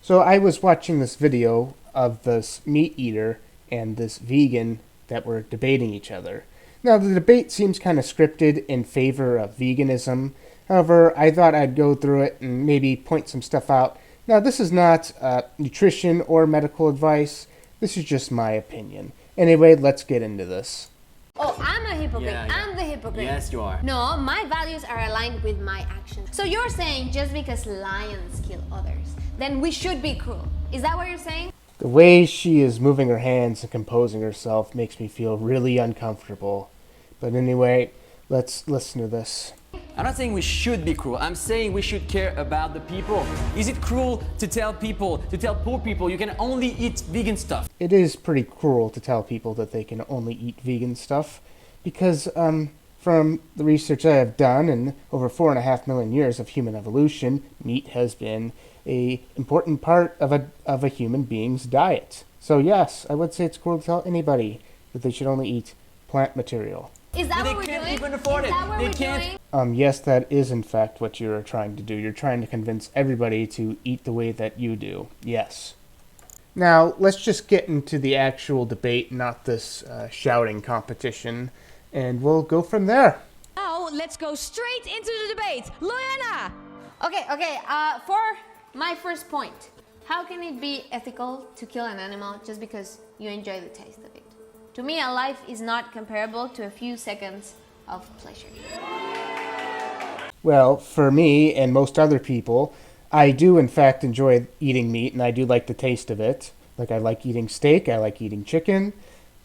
So I was watching this video of this meat eater and this vegan that were debating each other. Now, the debate seems kind of scripted in favor of veganism. However, I thought I'd go through it and maybe point some stuff out. Now, this is not nutrition or medical advice. This is just my opinion. Anyway, let's get into this. Oh, I'm a hypocrite. Yeah. I'm the hypocrite. Yes, you are. No, my values are aligned with my actions. So you're saying just because lions kill others, then we should be cruel. Is that what you're saying? The way she is moving her hands and composing herself makes me feel really uncomfortable. But anyway, let's listen to this. I'm not saying we should be cruel. I'm saying we should care about the people. Is it cruel to tell poor people you can only eat vegan stuff? It is pretty cruel to tell people that they can only eat vegan stuff because from the research I have done and over 4.5 million years of human evolution, meat has been an important part of a human being's diet. So yes, I would say it's cruel to tell anybody that they should only eat plant material. Is that They what we're can't doing? even afford Is it. that what They we're can't. doing? Yes, that is in fact what you're trying to do. You're trying to convince everybody to eat the way that you do. Yes. Now, let's just get into the actual debate, not this shouting competition, and we'll go from there. Now, let's go straight into the debate. Loyana! Okay, for my first point, how can it be ethical to kill an animal just because you enjoy the taste of it? To me, a life is not comparable to a few seconds of pleasure. Well, for me and most other people, I do in fact enjoy eating meat, and I do like the taste of it. Like I like eating steak, I like eating chicken,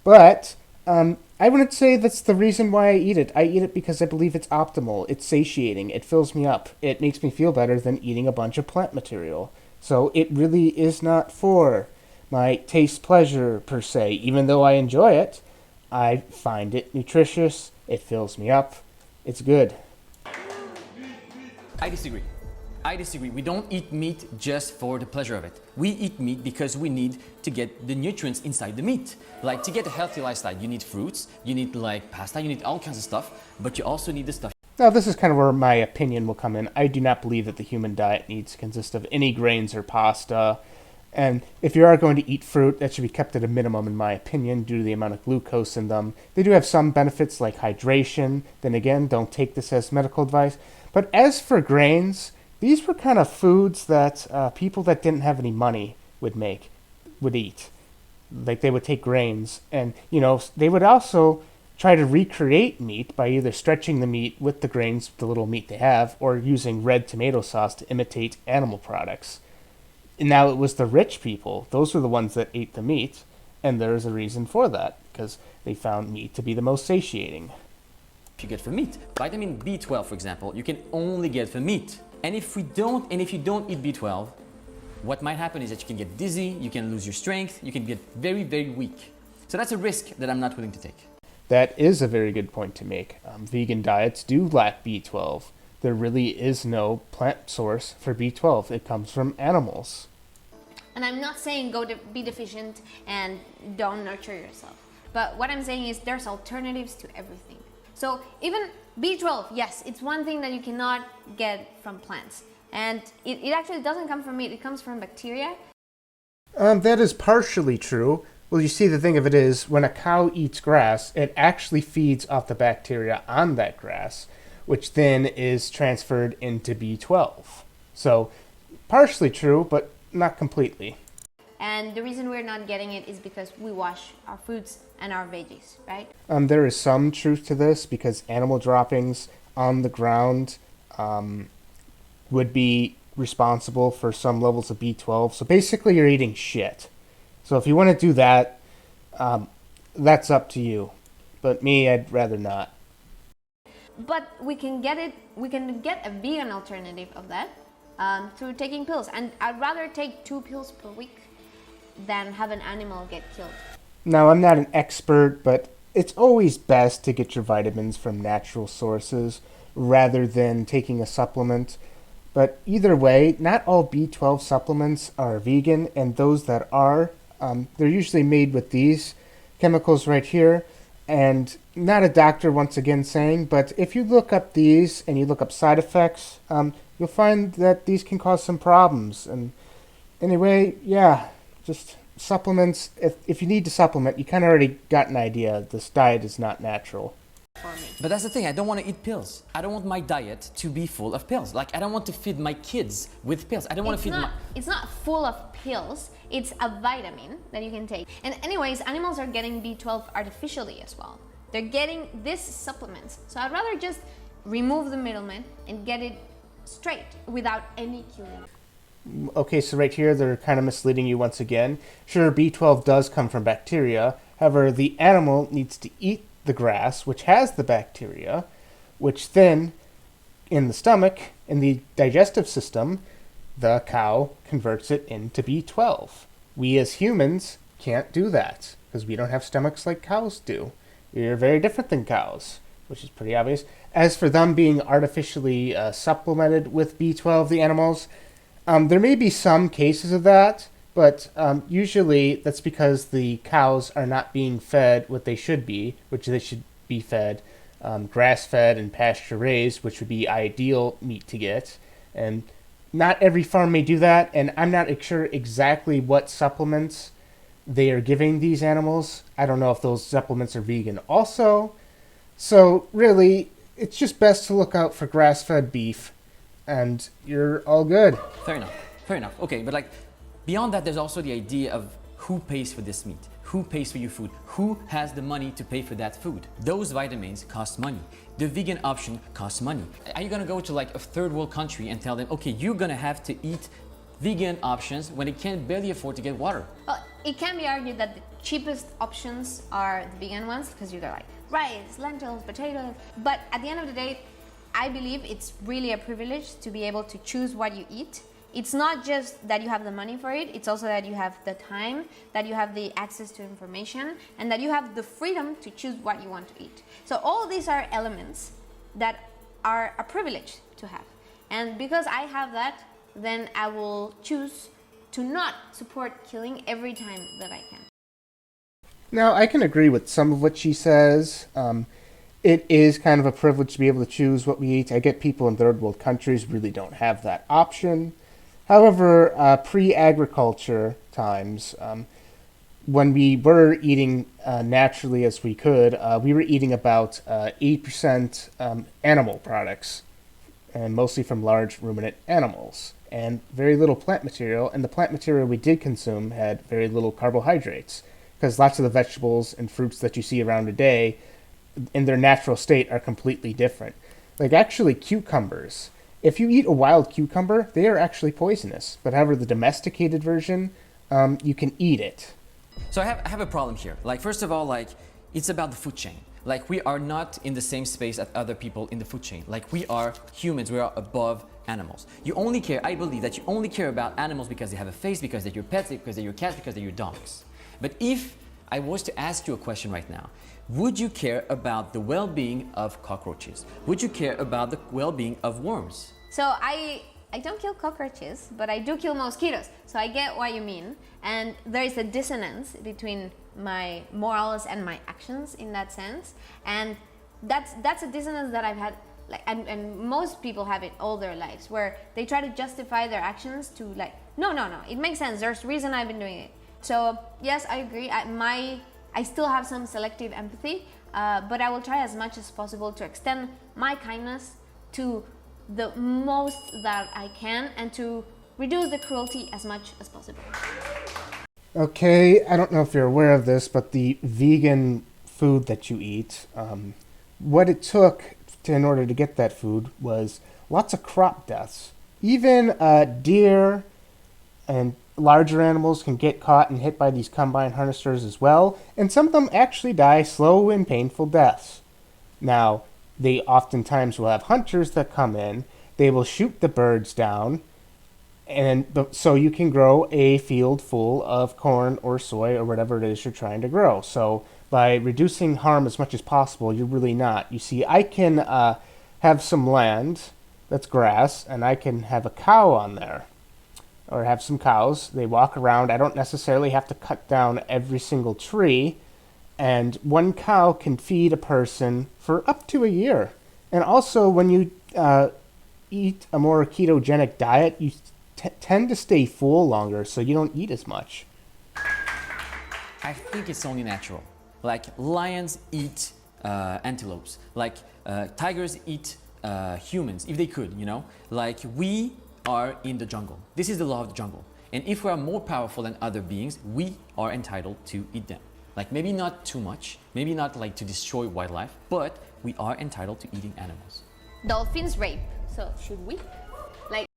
but I wouldn't say that's the reason why I eat it. I eat it because I believe it's optimal, it's satiating, it fills me up, it makes me feel better than eating a bunch of plant material. So it really is not for my taste pleasure per se. Even though I enjoy it, I find it nutritious, it fills me up, it's good. I disagree. We don't eat meat just for the pleasure of it. We eat meat because we need to get the nutrients inside the meat. Like to get a healthy lifestyle, you need fruits, you need like pasta, you need all kinds of stuff, but you also need the stuff. Now, this is kind of where my opinion will come in. I do not believe that the human diet needs to consist of any grains or pasta. And if you are going to eat fruit, that should be kept at a minimum, in my opinion, due to the amount of glucose in them. They do have some benefits like hydration. Then again, don't take this as medical advice. But as for grains, these were kind of foods that people that didn't have any money would eat. Like they would take grains, and they would also try to recreate meat by either stretching the meat with the grains, the little meat they have, or using red tomato sauce to imitate animal products. And now it was the rich people; those were the ones that ate the meat, and there's a reason for that because they found meat to be the most satiating. You get from meat. Vitamin B12, for example, you can only get from meat. And if you don't eat B12, what might happen is that you can get dizzy, you can lose your strength, you can get very, very weak. So that's a risk that I'm not willing to take. That is a very good point to make. Vegan diets do lack B12. There really is no plant source for B12. It comes from animals. And I'm not saying be deficient and don't nurture yourself. But what I'm saying is there's alternatives to everything. So even B12, yes, it's one thing that you cannot get from plants. And it actually doesn't come from meat, it comes from bacteria. That is partially true. Well, you see, the thing of it is, when a cow eats grass, it actually feeds off the bacteria on that grass, which then is transferred into B12. So, partially true, but not completely. And the reason we're not getting it is because we wash our fruits and our veggies, right? There is some truth to this because animal droppings on the ground would be responsible for some levels of B12. So basically you're eating shit. So if you want to do that, that's up to you. But me, I'd rather not. But we can get a vegan alternative of that through taking pills. And I'd rather take 2 pills per week than have an animal get killed. Now, I'm not an expert, but it's always best to get your vitamins from natural sources rather than taking a supplement. But either way, not all B12 supplements are vegan, and those that are, they're usually made with these chemicals right here. And not a doctor once again saying, but if you look up these and you look up side effects, you'll find that these can cause some problems. And Anyway, yeah, just supplements. If you need to supplement, you kind of already got an idea. This diet is not natural. For me. But that's the thing, I don't want to eat pills. I don't want my diet to be full of pills. Like, I don't want to feed my kids with pills. I don't want to feed my... It's not full of pills. It's a vitamin that you can take. And anyways, animals are getting B12 artificially as well. They're getting these supplements. So I'd rather just remove the middleman and get it straight without any killing. Okay, so right here they're kind of misleading you once again. Sure, B12 does come from bacteria. However, the animal needs to eat the grass, which has the bacteria, which then, in the stomach, in the digestive system, the cow converts it into B12. We as humans can't do that because we don't have stomachs like cows do. We're very different than cows, which is pretty obvious. As for them being artificially supplemented with B12, the animals, there may be some cases of that, but usually that's because the cows are not being fed what they should be, which they should be fed grass-fed and pasture-raised, which would be ideal meat to get. And not every farm may do that, and I'm not sure exactly what supplements they are giving these animals. I don't know if those supplements are vegan also. So really, it's just best to look out for grass-fed beef, and you're all good. Fair enough, fair enough. Okay, but like, beyond that, there's also the idea of who pays for this meat, who pays for your food, who has the money to pay for that food. Those vitamins cost money. The vegan option costs money. Are you gonna go to like a third world country and tell them, okay, you're gonna have to eat vegan options when they can't barely afford to get water? Well, it can be argued that the cheapest options are the vegan ones because you got like rice, lentils, potatoes. But at the end of the day, I believe it's really a privilege to be able to choose what you eat. It's not just that you have the money for it, it's also that you have the time, that you have the access to information, and that you have the freedom to choose what you want to eat. So all these are elements that are a privilege to have. And because I have that, then I will choose to not support killing every time that I can. Now, I can agree with some of what she says. It is kind of a privilege to be able to choose what we eat. I get people in third world countries really don't have that option. However, pre-agriculture times, when we were eating naturally as we could, we were eating about 80% animal products, and mostly from large ruminant animals, and very little plant material. And the plant material we did consume had very little carbohydrates, because lots of the vegetables and fruits that you see around today, in their natural state, are completely different. Like actually cucumbers. If you eat a wild cucumber, they are actually poisonous. But however, the domesticated version, you can eat it. So I have a problem here. Like, first of all, like, it's about the food chain. Like, we are not in the same space as other people in the food chain. Like, we are humans, we are above animals. You only care, I believe that you only care about animals because they have a face, because they're your pets, because they're your cats, because they're your dogs. But if I was to ask you a question right now, would you care about the well-being of cockroaches? Would you care about the well-being of worms? So I don't kill cockroaches, but I do kill mosquitoes. So I get what you mean. And there is a dissonance between my morals and my actions in that sense. And that's a dissonance that I've had, like, and most people have it all their lives, where they try to justify their actions to like, no, it makes sense. There's a reason I've been doing it. So yes, I agree. I still have some selective empathy, but I will try as much as possible to extend my kindness to the most that I can and to reduce the cruelty as much as possible. Okay, I don't know if you're aware of this, but the vegan food that you eat, what it took in order to get that food was lots of crop deaths. Even deer and larger animals can get caught and hit by these combine harvesters as well, and some of them actually die slow and painful deaths. Now, they oftentimes will have hunters that come in, they will shoot the birds down, and so you can grow a field full of corn or soy or whatever it is you're trying to grow. So by reducing harm as much as possible, you're really not. You see, I can have some land that's grass, and I can have a cow on there, or have some cows. They walk around. I don't necessarily have to cut down every single tree. And one cow can feed a person for up to a year. And also, when you eat a more ketogenic diet, you tend to stay full longer, so you don't eat as much. I think it's only natural. Like lions eat antelopes. Like tigers eat humans, if they could, you know? Like we are in the jungle. This is the law of the jungle. And if we are more powerful than other beings, we are entitled to eat them. Like maybe not too much, maybe not like to destroy wildlife, but we are entitled to eating animals. Dolphins rape, so should we? Like,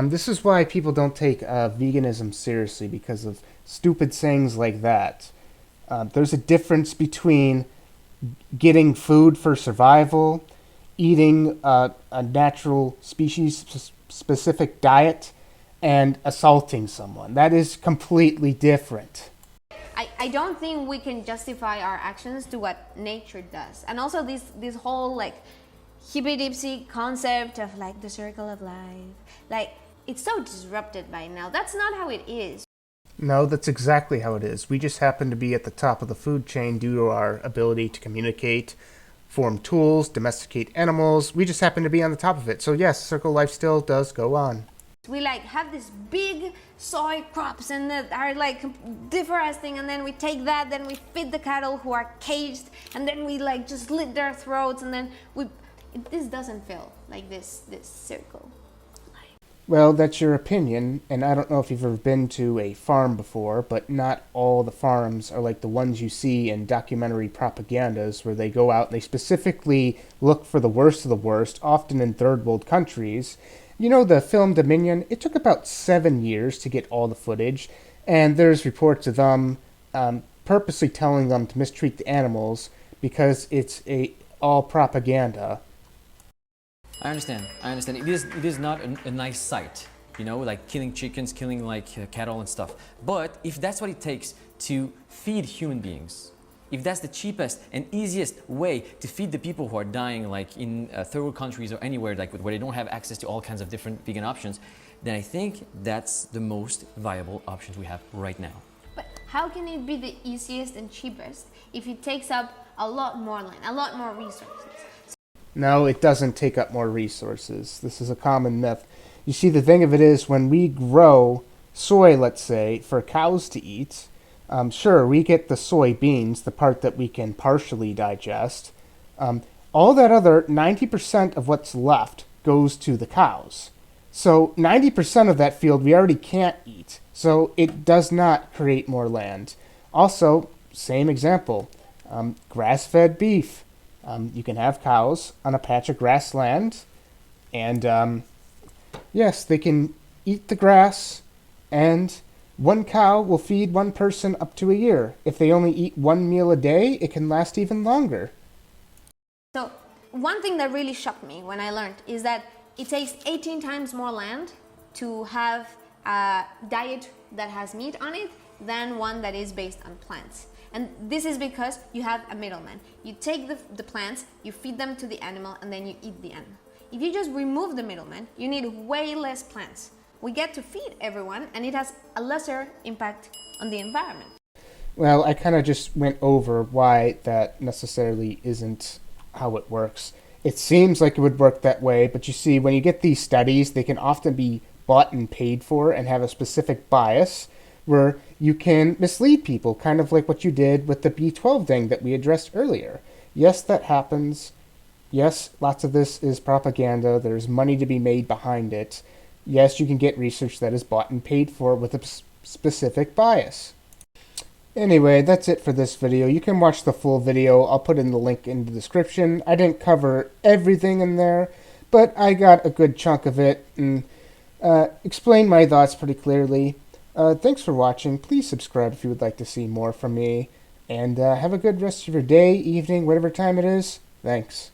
This is why people don't take veganism seriously, because of stupid sayings like that. There's a difference between getting food for survival, eating a natural species-specific diet, and assaulting someone. That is completely different. I don't think we can justify our actions to what nature does. And also this whole like hippy-dipsy concept of like the circle of life. Like, it's so disrupted by now. That's not how it is. No, that's exactly how it is. We just happen to be at the top of the food chain due to our ability to communicate, form tools, domesticate animals. We just happen to be on the top of it. So yes, circle life still does go on. We like have this big soy crops and that are like deforesting, and then we take that, then we feed the cattle who are caged, and then we like just slit their throats, and then this doesn't feel like this circle. Well, that's your opinion, and I don't know if you've ever been to a farm before, but not all the farms are like the ones you see in documentary propagandas where they go out and they specifically look for the worst of the worst, often in third world countries. You know the film Dominion? It took about 7 years to get all the footage, and there's reports of them purposely telling them to mistreat the animals because it's all propaganda. I understand. It is not a nice sight, you know, like killing chickens, killing like cattle and stuff. But if that's what it takes to feed human beings, if that's the cheapest and easiest way to feed the people who are dying like in third world countries or anywhere like where they don't have access to all kinds of different vegan options, then I think that's the most viable options we have right now. But how can it be the easiest and cheapest if it takes up a lot more land, a lot more resources? No, it doesn't take up more resources. This is a common myth. You see, the thing of it is, when we grow soy, let's say, for cows to eat, sure, we get the soybeans, the part that we can partially digest. All that other 90% of what's left goes to the cows. So 90% of that field we already can't eat. So it does not create more land. Also, same example, grass-fed beef. You can have cows on a patch of grassland, and yes, they can eat the grass, and one cow will feed one person up to a year. If they only eat one meal a day, it can last even longer. So one thing that really shocked me when I learned is that it takes 18 times more land to have a diet that has meat on it than one that is based on plants. And this is because you have a middleman. You take the plants, you feed them to the animal, and then you eat the animal. If you just remove the middleman, you need way less plants. We get to feed everyone, and it has a lesser impact on the environment. Well, I kind of just went over why that necessarily isn't how it works. It seems like it would work that way, but you see, when you get these studies, they can often be bought and paid for and have a specific bias where you can mislead people, kind of like what you did with the B12 thing that we addressed earlier. Yes, that happens. Yes, lots of this is propaganda. There's money to be made behind it. Yes, you can get research that is bought and paid for with a specific bias. Anyway, that's it for this video. You can watch the full video. I'll put in the link in the description. I didn't cover everything in there, but I got a good chunk of it and explained my thoughts pretty clearly. Thanks for watching. Please subscribe if you would like to see more from me. And have a good rest of your day, evening, whatever time it is. Thanks.